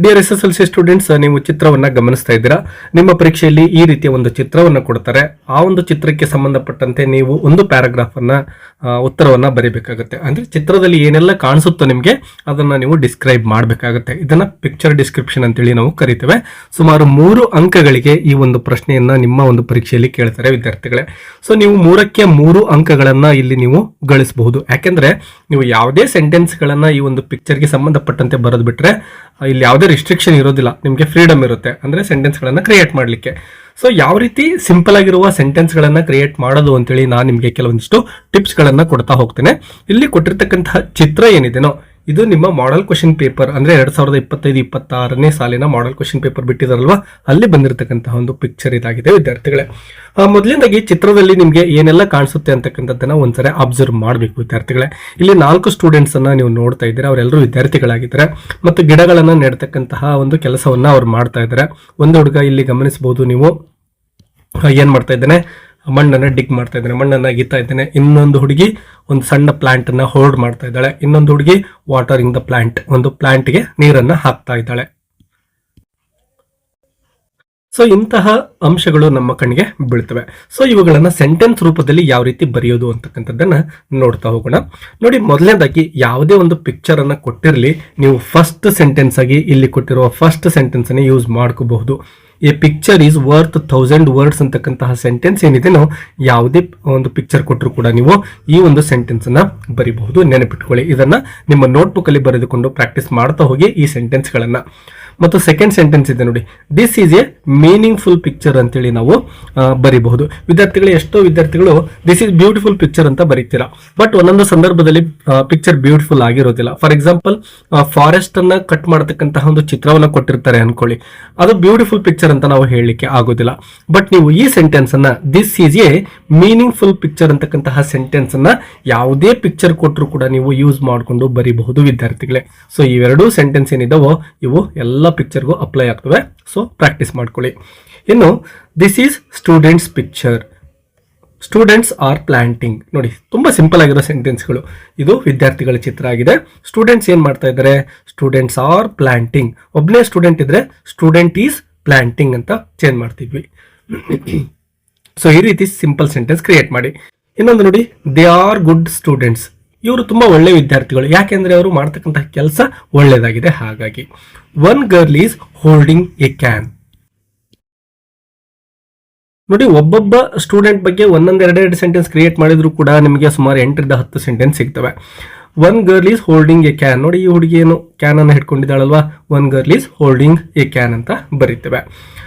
Dear SSLC students, ನೀವು ಚಿತ್ರವನ್ನ ಗಮನಿಸ್ತಾ ಇದ್ದೀರಾ. ನಿಮ್ಮ ಪರೀಕ್ಷೆಯಲ್ಲಿ ಈ ರೀತಿಯ ಒಂದು ಚಿತ್ರವನ್ನು ಕೊಡ್ತಾರೆ. ಆ ಒಂದು ಚಿತ್ರಕ್ಕೆ ಸಂಬಂಧಪಟ್ಟಂತೆ ನೀವು ಒಂದು ಪ್ಯಾರಾಗ್ರಾಫ್ ಅನ್ನ ಉತ್ತರವನ್ನ ಬರೀಬೇಕಾಗುತ್ತೆ. ಅಂದ್ರೆ ಚಿತ್ರದಲ್ಲಿ ಏನೆಲ್ಲ ಕಾಣಿಸುತ್ತೋ ನಿಮಗೆ ಅದನ್ನ ನೀವು ಡಿಸ್ಕ್ರೈಬ್ ಮಾಡಬೇಕಾಗುತ್ತೆ. ಇದನ್ನ ಪಿಕ್ಚರ್ ಡಿಸ್ಕ್ರಿಪ್ಷನ್ ಅಂತೇಳಿ ನಾವು ಕರಿತೇವೆ. ಸುಮಾರು 3 ಅಂಕಗಳಿಗೆ ಈ ಒಂದು ಪ್ರಶ್ನೆಯನ್ನ ನಿಮ್ಮ ಒಂದು ಪರೀಕ್ಷೆಯಲ್ಲಿ ಕೇಳ್ತಾರೆ ವಿದ್ಯಾರ್ಥಿಗಳೇ. ಸೊ ನೀವು 3ಕ್ಕೆ 3 ಅಂಕಗಳನ್ನ ಇಲ್ಲಿ ನೀವು ಗಳಿಸಬಹುದು. ಯಾಕೆಂದ್ರೆ ನೀವು ಯಾವುದೇ ಸೆಂಟೆನ್ಸ್ ಗಳನ್ನ ಈ ಒಂದು ಪಿಕ್ಚರ್ಗೆ ಸಂಬಂಧಪಟ್ಟಂತೆ ಬರೆದು ಬಿಟ್ರೆ ಇಲ್ಲಿ ಯಾವುದೇ ರಿಸ್ಟ್ರಿಕ್ಷನ್ ಇರೋದಿಲ್ಲ, ನಿಮಗೆ ಫ್ರೀಡಮ್ ಇರುತ್ತೆ ಅಂದ್ರೆ ಸೆಂಟೆನ್ಸ್ ಗಳನ್ನ ಕ್ರಿಯೇಟ್ ಮಾಡಲಿಕ್ಕೆ. ಸೊ ಯಾವ ರೀತಿ ಸಿಂಪಲ್ ಆಗಿರುವ ಸೆಂಟೆನ್ಸ್ ಗಳನ್ನ ಕ್ರಿಯೇಟ್ ಮಾಡೋದು ಅಂತೇಳಿ ನಾನು ನಿಮಗೆ ಕೆಲವೊಂದಿಷ್ಟು ಟಿಪ್ಸ್ ಗಳನ್ನ ಕೊಡ್ತಾ ಹೋಗ್ತೇನೆ. ಇಲ್ಲಿ ಕೊಟ್ಟಿರ್ತಕ್ಕಂತಹ ಚಿತ್ರ ಏನಿದೆನೋ ಇದು ನಿಮ್ಮ ಮಾಡೆಲ್ ಕ್ವಶನ್ ಪೇಪರ್ ಅಂದ್ರೆ 2025-26ನೇ ಸಾಲಿನ ಮಾಡೆಲ್ ಕ್ವಶನ್ ಪೇಪರ್ ಬಿಟ್ಟಿದಾರಲ್ವಾ, ಅಲ್ಲಿ ಬಂದಿರತಕ್ಕಂತಹ ಒಂದು ಪಿಕ್ಚರ್ ಇದಾಗಿದೆ ವಿದ್ಯಾರ್ಥಿಗಳೇ. ಮೊದಲನೇದಾಗಿ ಚಿತ್ರದಲ್ಲಿ ನಿಮಗೆ ಏನೆಲ್ಲ ಕಾಣಿಸುತ್ತೆ ಅಂತಕ್ಕಂಥದ್ದನ್ನ ಒಂದ್ಸರಿ ಅಬ್ಸರ್ವ್ ಮಾಡಬೇಕು ವಿದ್ಯಾರ್ಥಿಗಳೇ. ಇಲ್ಲಿ 4 ಸ್ಟೂಡೆಂಟ್ಸ್ ಅನ್ನ ನೀವು ನೋಡ್ತಾ ಇದ್ದೀರಾ, ಅವರೆಲ್ಲರೂ ವಿದ್ಯಾರ್ಥಿಗಳಾಗಿದ್ದಾರೆ ಮತ್ತು ಗಿಡಗಳನ್ನ ನೆಡ್ತಕ್ಕಂತಹ ಒಂದು ಕೆಲಸವನ್ನ ಅವ್ರು ಮಾಡ್ತಾ ಇದ್ದಾರೆ. ಒಂದು ಹುಡುಗ ಇಲ್ಲಿ ಗಮನಿಸಬಹುದು ನೀವು ಏನ್ ಮಾಡ್ತಾ ಇದ್ದಾನೆ, ಮಣ್ಣನ್ನ ಡಿಗ್ ಮಾಡ್ತಾ ಇದ್ದಾನೆ, ಮಣ್ಣನ್ನ ಅಗಿತಾ ಇದ್ದಾನೆ. ಇನ್ನೊಂದು ಹುಡುಗಿ ಒಂದು ಸಣ್ಣ ಪ್ಲಾಂಟ್ ಅನ್ನ ಹೋಲ್ಡ್ ಮಾಡ್ತಾ ಇದ್ದಾಳೆ. ಇನ್ನೊಂದು ಹುಡುಗಿ ವಾಟರಿಂಗ್ ದ ಪ್ಲಾಂಟ್, ಒಂದು ಪ್ಲಾಂಟ್ಗೆ ನೀರನ್ನ ಹಾಕ್ತಾ ಇದ್ದಾಳೆ. ಸೊ ಇಂತಹ ಅಂಶಗಳು ನಮ್ಮ ಕಣ್ಣಿಗೆ ಬೀಳ್ತವೆ. ಸೊ ಇವುಗಳನ್ನ ಸೆಂಟೆನ್ಸ್ ರೂಪದಲ್ಲಿ ಯಾವ ರೀತಿ ಬರೆಯೋದು ಅಂತಕ್ಕಂಥದ್ದನ್ನ ನೋಡ್ತಾ ಹೋಗೋಣ. ನೋಡಿ, ಮೊದಲನೇದಾಗಿ ಯಾವುದೇ ಒಂದು ಪಿಕ್ಚರ್ ಅನ್ನ ಕೊಟ್ಟಿರಲಿ, ನೀವು ಫಸ್ಟ್ ಸೆಂಟೆನ್ಸ್ ಆಗಿ ಇಲ್ಲಿ ಕೊಟ್ಟಿರುವ ಫಸ್ಟ್ ಸೆಂಟೆನ್ಸ್ ಅನ್ನ ಯೂಸ್ ಮಾಡ್ಕೋಬಹುದು. A picture is worth 1000 words ಅಂತಕ್ಕಂತಹ ಸೆಂಟೆನ್ಸ್ ಏನಿದೆನೋ ಯಾವುದೇ ಒಂದು ಪಿಕ್ಚರ್ ಕೊಟ್ಟರು ಕೂಡ ನೀವು ಈ ಒಂದು ಸೆಂಟೆನ್ಸ್ ಅನ್ನ ಬರೀಬಹುದು. ನೆನಪಿಟ್ಕೊಳ್ಳಿ, ಇದನ್ನ ನಿಮ್ಮ ನೋಟ್ಬುಕ್ ಅಲ್ಲಿ ಬರೆದುಕೊಂಡು ಪ್ರಾಕ್ಟೀಸ್ ಮಾಡ್ತಾ ಹೋಗಿ ಈ ಸೆಂಟೆನ್ಸ್ ಗಳನ್ನ. ಮತ್ತು ಸೆಕೆಂಡ್ ಸೆಂಟೆನ್ಸ್ ಇದೆ ನೋಡಿ, this is A meaningful picture ಅಂತೇಳಿ ನಾವು ಬರೀಬಹುದು. ವಿದ್ಯಾರ್ಥಿಗಳು, ಎಷ್ಟೋ ವಿದ್ಯಾರ್ಥಿಗಳು ದಿಸ್ ಈಸ್ ಬ್ಯೂಟಿಫುಲ್ ಪಿಕ್ಚರ್ ಅಂತ ಬರೀತೀರಾ, ಬಟ್ ಒಂದೊಂದು ಸಂದರ್ಭದಲ್ಲಿ ಪಿಕ್ಚರ್ ಬ್ಯೂಟಿಫುಲ್ ಆಗಿರೋದಿಲ್ಲ. ಫಾರ್ ಎಕ್ಸಾಂಪಲ್, ಫಾರೆಸ್ಟ್ ಅನ್ನ ಕಟ್ ಮಾಡತಕ್ಕಂತಹ ಒಂದು ಚಿತ್ರವನ್ನ ಕೊಟ್ಟಿರ್ತಾರೆ ಅನ್ಕೊಳ್ಳಿ, ಅದು ಬ್ಯೂಟಿಫುಲ್ ಪಿಕ್ಚರ್ ಅಂತ ನಾವು ಹೇಳಲಿಕ್ಕೆ ಆಗೋದಿಲ್ಲ. ಬಟ್ ನೀವು ಈ ಸೆಂಟೆನ್ಸ್ ಅನ್ನ this is A meaningful picture ಅಂತಕ್ಕಂತಹ ಸೆಂಟೆನ್ಸ್ ಅನ್ನ ಯಾವುದೇ ಪಿಕ್ಚರ್ ಕೊಟ್ಟರು ಕೂಡ ನೀವು ಯೂಸ್ ಮಾಡಿಕೊಂಡು ಬರೀಬಹುದು ವಿದ್ಯಾರ್ಥಿಗಳೇ. ಸೊ ಇವೆರಡೂ ಸೆಂಟೆನ್ಸ್ ಏನಿದಾವೋ ಇವು ಎಲ್ಲ ಪಿಕ್ಚರ್ಗೂ ಅಪ್ಲೈ ಆಗ್ತವೆ. ಸೊ ಪ್ರಾಕ್ಟೀಸ್ ಮಾಡ್ಕೊಳ್ಳಿ. ಇನ್ನು this is students picture, students R planting. ನೋಡಿ, ತುಂಬಾ ಸಿಂಪಲ್ ಆಗಿರೋ ಸೆಂಟೆನ್ಸ್ಗಳು. ಇದು ವಿದ್ಯಾರ್ಥಿಗಳ ಚಿತ್ರ ಆಗಿದೆ. ಸ್ಟೂಡೆಂಟ್ಸ್ ಏನ್ ಮಾಡ್ತಾ ಇದ್ದಾರೆ, ಸ್ಟೂಡೆಂಟ್ಸ್ ಆರ್ ಪ್ಲಾಂಟಿಂಗ್. ಒಬ್ಬನೇ ಸ್ಟೂಡೆಂಟ್ ಇದ್ರೆ ಸ್ಟೂಡೆಂಟ್ ಈಸ್ ಪ್ಲಾಂಟಿಂಗ್ ಅಂತ ಚೇಂಜ್ ಮಾಡ್ತಿದ್ವಿ. ಸೊ ಈ ರೀತಿ ಸಿಂಪಲ್ ಸೆಂಟೆನ್ಸ್ ಕ್ರಿಯೇಟ್ ಮಾಡಿ. ಇನ್ನೊಂದು ನೋಡಿ, ದೇ ಆರ್ ಗುಡ್ ಸ್ಟೂಡೆಂಟ್ಸ್. ಇವರು ತುಂಬಾ ಒಳ್ಳೆ ವಿದ್ಯಾರ್ಥಿಗಳು, ಯಾಕೆಂದ್ರೆ ಅವರು ಮಾಡ್ತಕ್ಕಂತಹ ಕೆಲಸ ಒಳ್ಳೆಯದಾಗಿದೆ. ಹಾಗಾಗಿ one girl is holding a can. ನೋಡಿ, ಒಬ್ಬೊಬ್ಬ ಸ್ಟೂಡೆಂಟ್ ಬಗ್ಗೆ ಒಂದೊಂದೆರಡೆರಡು ಸೆಂಟೆನ್ಸ್ ಕ್ರಿಯೇಟ್ ಮಾಡಿದ್ರು ಕೂಡ ನಿಮಗೆ ಸುಮಾರು 8ರಿಂದ 10 ಸೆಂಟೆನ್ಸ್ ಸಿಗ್ತವೆ. One girl is holding a can. ನೋಡಿ, ಈ ಹುಡುಗಿ ಏನು ಕ್ಯಾನ್ ಅನ್ನು ಹಿಡ್ಕೊಂಡಿದ್ದಾಳಲ್ವಾ, one girl is holding a can ಅಂತ ಬರೀತೇವೆ.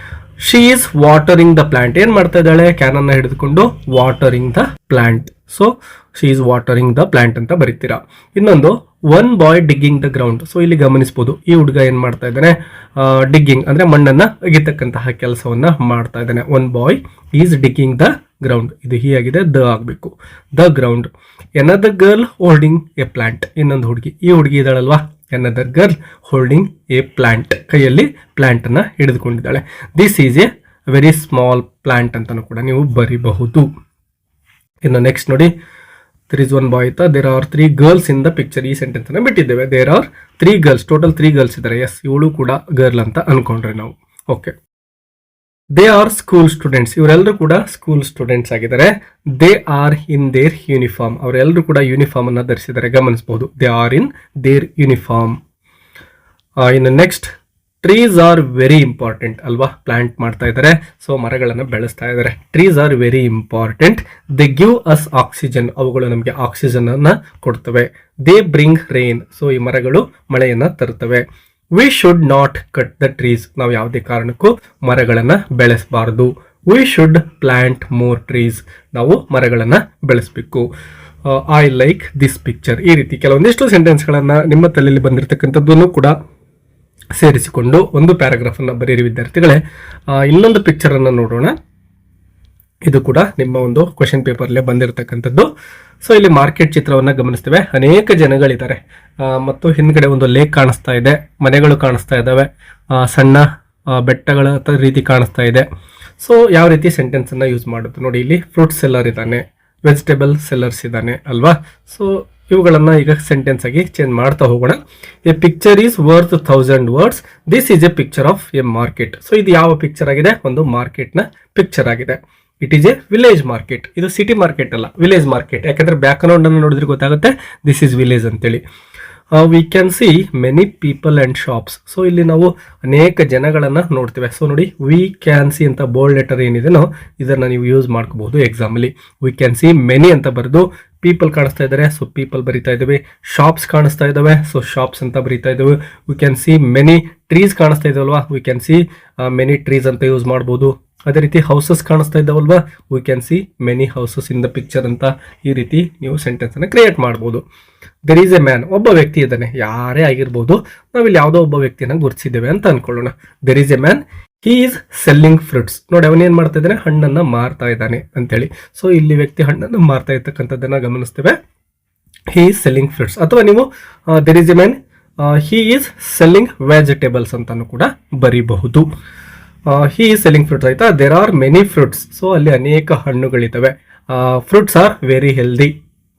She is watering the plant. ಏನ್ ಮಾಡ್ತಾ ಇದ್ದಾಳೆ, ಕ್ಯಾನ್ ಅನ್ನ ಹಿಡಿದುಕೊಂಡು watering the plant. So she is watering the plant ಅಂತ ಬರೀತೀರಾ. ಇನ್ನೊಂದು, one boy digging the ground. So ಇಲ್ಲಿ ಗಮನಿಸಬಹುದು, ಈ ಹುಡುಗ ಏನ್ ಮಾಡ್ತಾ ಇದ್ದಾನೆ, ಡಿಗ್ಗಿಂಗ್ ಅಂದ್ರೆ ಮಣ್ಣನ್ನ ಅಗಿತಕ್ಕಂತಹ ಕೆಲಸವನ್ನ ಮಾಡ್ತಾ ಇದ್ದಾನೆ. One boy is digging the ground. ಇದು ಹೀಯಾಗಿದೆ, ದ ಆಗ್ಬೇಕು, the ground. Another girl holding a plant. ಇನ್ನೊಂದು ಹುಡುಗಿ, ಈ ಹುಡುಗಿ ಇದ್ದಾಳಲ್ವಾ, another girl holding a plant. ಕೈಯಲ್ಲಿ ಪ್ಲಾಂಟ್ ಅನ್ನ ಹಿಡಿದುಕೊಂಡಿದ್ದಾಳೆ. This is a very small plant ಅಂತಾನು ಕೂಡ ನೀವು ಬರೀಬಹುದು. ಇನ್ನು ನೆಕ್ಸ್ಟ್ ನೋಡಿ, there is one boy, there are 3 girls in the picture. ಈ ಸೆಂಟೆನ್ಸ್ ಅನ್ನ ಬಿಟ್ಟಿದ್ದೇವೆ. there are 3 girls, total 3 girls ಇದ್ದಾರೆ. ಎಸ್, ಇವಳು ಕೂಡ ಗರ್ಲ್ ಅಂತ ಅನ್ಕೊಂಡ್ರೆ ನಾವು. Okay, they are school students. ಇವರೆಲ್ಲರೂ ಕೂಡ ಸ್ಕೂಲ್ ಸ್ಟೂಡೆಂಟ್ಸ್ ಆಗಿದ್ದಾರೆ. They are in their uniform. ಅವರೆಲ್ಲರೂ ಕೂಡ ಯೂನಿಫಾರ್ಮ್ ಅನ್ನ ಧರಿಸಿದ್ದಾರೆ, ಗಮನಿಸಬಹುದು. They are in their uniform. ಇನ್ನು next, trees are very important ಅಲ್ವಾ, ಪ್ಲಾಂಟ್ ಮಾಡ್ತಾ ಇದ್ದಾರೆ, ಸೊ ಮರಗಳನ್ನು ಬೆಳೆಸ್ತಾ ಇದ್ದಾರೆ. Trees are very important. They give us oxygen. ಅವುಗಳು ನಮಗೆ ಆಕ್ಸಿಜನ್ ಅನ್ನ ಕೊಡ್ತವೆ. They bring rain. ಸೊ ಈ ಮರಗಳು ಮಳೆಯನ್ನ ತರುತ್ತವೆ. We should not cut the trees. ನಾವು ಯಾವುದೇ ಕಾರಣಕ್ಕೂ ಮರಗಳನ್ನ ಬೆಳೆಸಬಾರದು. We should plant more trees. ನಾವು ಮರಗಳನ್ನ ಬೆಳೆಸಬೇಕು. I like this picture. ಈ ರೀತಿ ಕೆಲವೊಂದಿಷ್ಟು ಸೆಂಟೆನ್ಸ್ ಗಳನ್ನ ನಿಮ್ಮ ತಲೆಯಲ್ಲಿ ಬಂದಿರತಕ್ಕಂಥದ್ದನ್ನು ಕೂಡ ಸೇರಿಸಿಕೊಂಡು ಒಂದು ಪ್ಯಾರಾಗ್ರಾಫ್ ಅನ್ನ ಬರೀರಿ ವಿದ್ಯಾರ್ಥಿಗಳೇ. ಇನ್ನೊಂದು ಪಿಕ್ಚರ್ ಅನ್ನ ನೋಡೋಣ. ಇದು ಕೂಡ ನಿಮ್ಮ ಒಂದು ಕ್ವೆಶ್ಚನ್ ಪೇಪರ್ಲೆ ಬಂದಿರತಕ್ಕಂಥದ್ದು. ಸೊ ಇಲ್ಲಿ ಮಾರ್ಕೆಟ್ ಚಿತ್ರವನ್ನ ಗಮನಿಸ್ತೇವೆ. ಅನೇಕ ಜನಗಳಿದ್ದಾರೆ ಮತ್ತು ಹಿಂದ್ಗಡೆ ಒಂದು ಲೇಕ್ ಕಾಣಿಸ್ತಾ ಇದೆ, ಮನೆಗಳು ಕಾಣಿಸ್ತಾ ಇದ್ದಾವೆ, ಸಣ್ಣ ಬೆಟ್ಟಗಳ ರೀತಿ ಕಾಣಿಸ್ತಾ ಇದೆ. ಸೊ ಯಾವ ರೀತಿ ಸೆಂಟೆನ್ಸ್ ಅನ್ನ ಯೂಸ್ ಮಾಡೋದು ನೋಡಿ. ಇಲ್ಲಿ ಫ್ರೂಟ್ ಸೆಲ್ಲರ್ ಇದ್ದಾನೆ, ವೆಜಿಟೇಬಲ್ ಸೆಲ್ಲರ್ಸ್ ಇದ್ದಾನೆ ಅಲ್ವಾ. ಸೊ ಇವುಗಳನ್ನ ಈಗ ಸೆಂಟೆನ್ಸ್ ಆಗಿ ಚೇಂಜ್ ಮಾಡ್ತಾ ಹೋಗೋಣ. A picture is worth 1000 words, this is A picture of A market. So ಇದು ಯಾವ ಪಿಕ್ಚರ್ ಆಗಿದೆ? ಒಂದು ಮಾರ್ಕೆಟ್ ನ ಪಿಕ್ಚರ್ ಆಗಿದೆ. It is A village market. ಇದು ಸಿಟಿ ಮಾರ್ಕೆಟ್ ಅಲ್ಲ, ವಿಲೇಜ್ ಮಾರ್ಕೆಟ್. ಯಾಕಂದ್ರೆ ಬ್ಯಾಕ್ ಗ್ರೌಂಡ್ ಅನ್ನು ನೋಡಿದ್ರೆ ಗೊತ್ತಾಗುತ್ತೆ ದಿಸ್ ಈಸ್ ವಿಲೇಜ್ ಅಂತೇಳಿ. V can see many people and shops. So ಇಲ್ಲಿ ನಾವು ಅನೇಕ ಜನಗಳನ್ನ ನೋಡ್ತೇವೆ. ಸೊ ನೋಡಿ, ವಿ ಕ್ಯಾನ್ ಸಿ ಅಂತ ಬೋಲ್ಡ್ ಲೆಟರ್ ಏನಿದೆನೋ ಇದನ್ನ ನೀವು ಯೂಸ್ ಮಾಡ್ಕೋಬಹುದು ಎಕ್ಸಾಮ್ ಅಲ್ಲಿ. ವಿ ಕ್ಯಾನ್ ಸಿ ಮೆನಿ ಅಂತ ಬರೆದು ಪೀಪಲ್ ಕಾಣಿಸ್ತಾ ಇದ್ದಾರೆ, ಸೊ ಪೀಪಲ್ ಬರಿತಾ ಇದ್ದೇವೆ. ಶಾಪ್ಸ್ ಕಾಣಿಸ್ತಾ ಇದಾವೆ, ಸೊ ಶಾಪ್ಸ್ ಅಂತ ಬರಿತಾ ಇದ್ದೇವೆ. We can see many trees ಕಾಣಿಸ್ತಾ ಇದಾವಲ್ವಾ, we can see many trees ಅಂತ ಯೂಸ್ ಮಾಡ್ಬೋದು. ಅದೇ ರೀತಿ ಹೌಸಸ್ ಕಾಣಿಸ್ತಾ ಇದ್ದಾವಲ್ವಾ, we can see many houses in the picture ಅಂತ ಈ ರೀತಿ ನೀವು ಸೆಂಟೆನ್ಸ್ ಅನ್ನು ಕ್ರಿಯೇಟ್ ಮಾಡ್ಬೋದು. ದೆರ್ ಈಸ್ ಎ ಮ್ಯಾನ್, ಒಬ್ಬ ವ್ಯಕ್ತಿ ಇದ್ದಾನೆ, ಯಾರೇ ಆಗಿರ್ಬೋದು. ನಾವಿಲ್ಲಿ ಯಾವುದೋ ಒಬ್ಬ ವ್ಯಕ್ತಿನ ಗುರುತಿಸಿದ್ದೇವೆ ಅಂತ ಅನ್ಕೊಳ್ಳೋಣ. There is a man, he is selling fruits. ನೋಡಿ, ಅವನೇನ್ ಮಾಡ್ತಾ ಇದ್ದಾನೆ? ಹಣ್ಣನ್ನ ಮಾರ್ತಾ ಇದ್ದಾನೆ ಅಂತೇಳಿ. ಸೊ ಇಲ್ಲಿ ವ್ಯಕ್ತಿ ಹಣ್ಣನ್ನು ಮಾರ್ತಾ ಇರ್ತಕ್ಕಂಥದ್ದನ್ನ ಗಮನಿಸ್ತೇವೆ. He is selling fruits. ಅಥವಾ ನೀವು there is a man, he is selling vegetables ಅಂತಾನು ಕೂಡ ಬರೀಬಹುದು. ಹಿ ಈಸ್ ಸೆಲ್ಲಿಂಗ್ ಫ್ರೂಟ್ಸ್ ಆಯ್ತಾ. There are many fruits. So ಅಲ್ಲಿ ಅನೇಕ ಹಣ್ಣುಗಳಿದ್ದಾವೆ. Fruits are very healthy.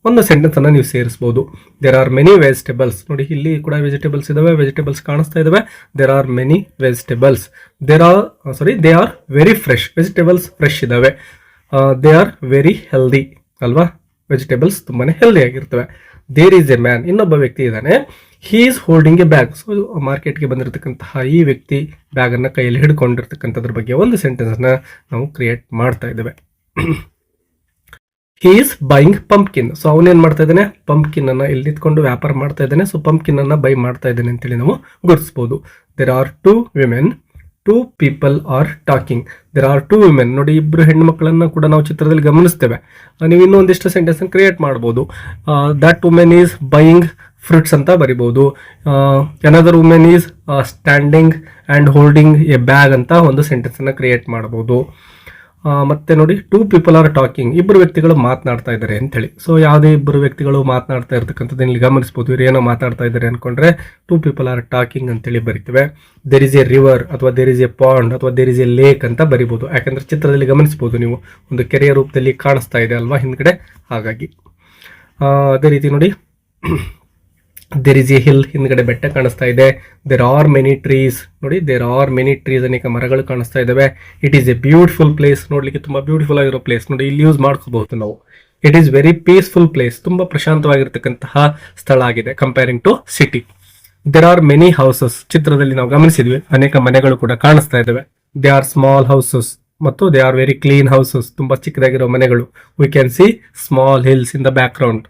ಒಂದು ಸೆಂಟೆನ್ಸ್ ಅನ್ನ ನೀವು ಸೇರಿಸಬಹುದು. There are many vegetables. ನೋಡಿ, ಇಲ್ಲಿ ಕೂಡ ವೆಜಿಟೇಬಲ್ಸ್ ಇದಾವೆ, ವೆಜಿಟೇಬಲ್ಸ್ ಕಾಣಿಸ್ತಾ ಇದಾವೆ. There are many vegetables. They are very fresh. Vegetables fresh ಇದಾವೆ. ದೇ ಆರ್ ವೆರಿ ಹೆಲ್ದಿ ಅಲ್ವಾ. ವೆಜಿಟೇಬಲ್ಸ್ ತುಂಬಾನೇ ಹೆಲ್ದಿ ಆಗಿರ್ತವೆ. ದೇರ್ ಈಸ್ ಎ ಮ್ಯಾನ್, ಇನ್ನೊಬ್ಬ ವ್ಯಕ್ತಿ ಇದ್ದಾನೆ. He is holding a bag. So ಮಾರ್ಕೆಟ್ಗೆ ಬಂದಿರತಕ್ಕಂತಹ ಈ ವ್ಯಕ್ತಿ ಬ್ಯಾಗ್ ಅನ್ನ ಕೈಯಲ್ಲಿ ಹಿಡ್ಕೊಂಡಿರ್ತಕ್ಕಂಥದ್ರ ಬಗ್ಗೆ ಒಂದು ಸೆಂಟೆನ್ಸ್ ಅನ್ನ ನಾವು ಕ್ರಿಯೇಟ್ ಮಾಡ್ತಾ ಇದ್ದೇವೆ. He is buying pumpkin. So ಅವನೇನ್ ಮಾಡ್ತಾ ಇದ್ದಾನೆ? ಪಂಪ್ಕಿನ್ ಅನ್ನ ಇಲ್ಲಿ ನಿಂತ್ಕೊಂಡು ವ್ಯಾಪಾರ ಮಾಡ್ತಾ ಇದ್ದಾನೆ. ಸೊ ಪಂಪ್ಕಿನ್ ಅನ್ನ ಬೈ ಮಾಡ್ತಾ ಇದ್ದಾನೆ ಅಂತೇಳಿ ನಾವು ಗುರುತಿಸಬಹುದು. There are 2 women, 2 people are talking. There are 2 women. ನೋಡಿ, ಇಬ್ರು ಹೆಣ್ಣು ಮಕ್ಕಳನ್ನ ಕೂಡ ನಾವು ಚಿತ್ರದಲ್ಲಿ ಗಮನಿಸ್ತೇವೆ. ನೀವು ಇನ್ನೊಂದಿಷ್ಟು ಸೆಂಟೆನ್ಸ್ ಕ್ರಿಯೇಟ್ ಮಾಡಬಹುದು. That women is buying fruits ಅಂತ ಬರಿಬಹುದು. Another women is standing and holding a bag ಅಂತ ಒಂದು ಸೆಂಟೆನ್ಸ್ ಅನ್ನ ಕ್ರಿಯೇಟ್ ಮಾಡಬಹುದು. ಮತ್ತೆ ನೋಡಿ, 2 ಪೀಪಲ್ ಆರ್ ಟಾಕಿಂಗ್. ಇಬ್ಬರು ವ್ಯಕ್ತಿಗಳು ಮಾತನಾಡ್ತಾ ಇದ್ದಾರೆ ಅಂತೇಳಿ. ಸೊ ಯಾವುದೇ ಇಬ್ಬರು ವ್ಯಕ್ತಿಗಳು ಮಾತನಾಡ್ತಾ ಇರ್ತಕ್ಕಂಥದ್ದು ಇಲ್ಲಿ ಗಮನಿಸಬಹುದು. ಇವ್ರು ಏನೋ ಮಾತಾಡ್ತಾ ಇದ್ದಾರೆ ಅನ್ಕೊಂಡ್ರೆ 2 ಪೀಪಲ್ ಆರ್ ಟಾಕಿಂಗ್ ಅಂತೇಳಿ ಬರಿತೇವೆ. ದೇರ್ ಇಸ್ ಎ ರಿವರ್ ಅಥವಾ ದೇರ್ ಇಸ್ ಎ ಪಾಂಡ್ ಅಥವಾ ದೇರ್ ಇಸ್ ಎ ಲೇಕ್ ಅಂತ ಬರಿಬಹುದು. ಯಾಕಂದ್ರೆ ಚಿತ್ರದಲ್ಲಿ ಗಮನಿಸಬಹುದು ನೀವು, ಒಂದು ಕೆರೆಯ ರೂಪದಲ್ಲಿ ಕಾಣಿಸ್ತಾ ಇದೆ ಅಲ್ವಾ ಹಿಂದ್ಗಡೆ, ಹಾಗಾಗಿ. ಅದೇ ರೀತಿ ನೋಡಿ, ದೇರ್ ಇಸ್ ಎ ಹಿಲ್. ಹಿಂದ್ಗಡೆ ಬೆಟ್ಟ ಕಾಣಿಸ್ತಾ ಇದೆ. There are many trees. ನೋಡಿ, ದೇರ್ ಆರ್ ಮೆನಿ ಟ್ರೀಸ್, ಅನೇಕ ಮರಗಳು ಕಾಣಿಸ್ತಾ ಇದಾವೆ. It is a beautiful place. ನೋಡ್ಲಿಕ್ಕೆ ತುಂಬಾ ಬ್ಯೂಟಿಫುಲ್ ಆಗಿರೋ ಪ್ಲೇಸ್. ನೋಡಿ, ಇಲ್ಲಿ ಯೂಸ್ ಮಾಡ್ಕೋಬಹುದು ನಾವು. It is very peaceful place. ತುಂಬಾ ಪ್ರಶಾಂತವಾಗಿರ್ತಕ್ಕಂತಹ ಸ್ಥಳ ಆಗಿದೆ comparing to city. There are many houses. ಚಿತ್ರದಲ್ಲಿ ನಾವು ಗಮನಿಸಿದ್ವಿ, ಅನೇಕ ಮನೆಗಳು ಕೂಡ ಕಾಣಿಸ್ತಾ ಇದಾವೆ. ದೇ ಆರ್ ಸ್ಮಾಲ್ ಹೌಸಸ್ ಮತ್ತು they are very clean houses. ತುಂಬಾ ಚಿಕ್ಕದಾಗಿರೋ ಮನೆಗಳು. We can see small hills in the background.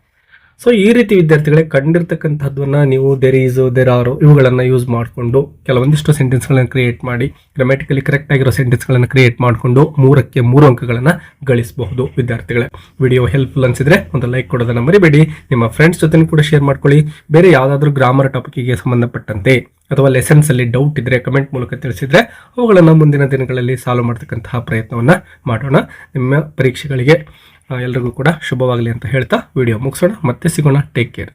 So ಈ ರೀತಿ ವಿದ್ಯಾರ್ಥಿಗಳೇ ಕಂಡಿರ್ತಕ್ಕಂಥದ್ದನ್ನ ನೀವು ದೇರ್ ಈಸ್, ದೇರ್ ಆರ್ ಇವುಗಳನ್ನ ಯೂಸ್ ಮಾಡಿಕೊಂಡು ಕೆಲವೊಂದಿಷ್ಟು ಸೆಂಟೆನ್ಸ್ ಗಳನ್ನ ಕ್ರಿಯೇಟ್ ಮಾಡಿ ಗ್ರಾಮ್ಯಾಟಿಕಲಿ ಕರೆಕ್ಟ್ ಆಗಿರೋ ಸೆಂಟೆನ್ಸ್ ಗಳನ್ನ ಕ್ರಿಯೇಟ್ ಮಾಡಿಕೊಂಡು 3ಕ್ಕೆ 3 ಅಂಕಗಳನ್ನ ಗಳಿಸಬಹುದು ವಿದ್ಯಾರ್ಥಿಗಳೇ. ವಿಡಿಯೋ ಹೆಲ್ಪ್ಫುಲ್ ಅನ್ಸಿದ್ರೆ ಒಂದು ಲೈಕ್ ಕೊಡೋದನ್ನ ಮರಿಬೇಡಿ. ನಿಮ್ಮ ಫ್ರೆಂಡ್ಸ್ ಜೊತೆ ಕೂಡ ಶೇರ್ ಮಾಡ್ಕೊಳ್ಳಿ. ಬೇರೆ ಯಾವ್ದಾದ್ರು ಗ್ರಾಮರ್ ಟಾಪಿಕ್ಗೆ ಸಂಬಂಧಪಟ್ಟಂತೆ ಅಥವಾ ಲೆಸನ್ಸ್ ಅಲ್ಲಿ ಡೌಟ್ ಇದ್ರೆ ಕಮೆಂಟ್ ಮೂಲಕ ತಿಳಿಸಿದ್ರೆ ಅವುಗಳನ್ನ ಮುಂದಿನ ದಿನಗಳಲ್ಲಿ ಸಾಲ್ವ್ ಮಾಡ್ತಕ್ಕಂತಹ ಪ್ರಯತ್ನವನ್ನ ಮಾಡೋಣ. ನಿಮ್ಮ ಪರೀಕ್ಷೆಗಳಿಗೆ ಎಲ್ರಿಗೂ ಕೂಡ ಶುಭವಾಗಲಿ ಅಂತ ಹೇಳ್ತಾ ವಿಡಿಯೋ ಮುಗಿಸೋಣ. ಮತ್ತೆ ಸಿಗೋಣ. Take care.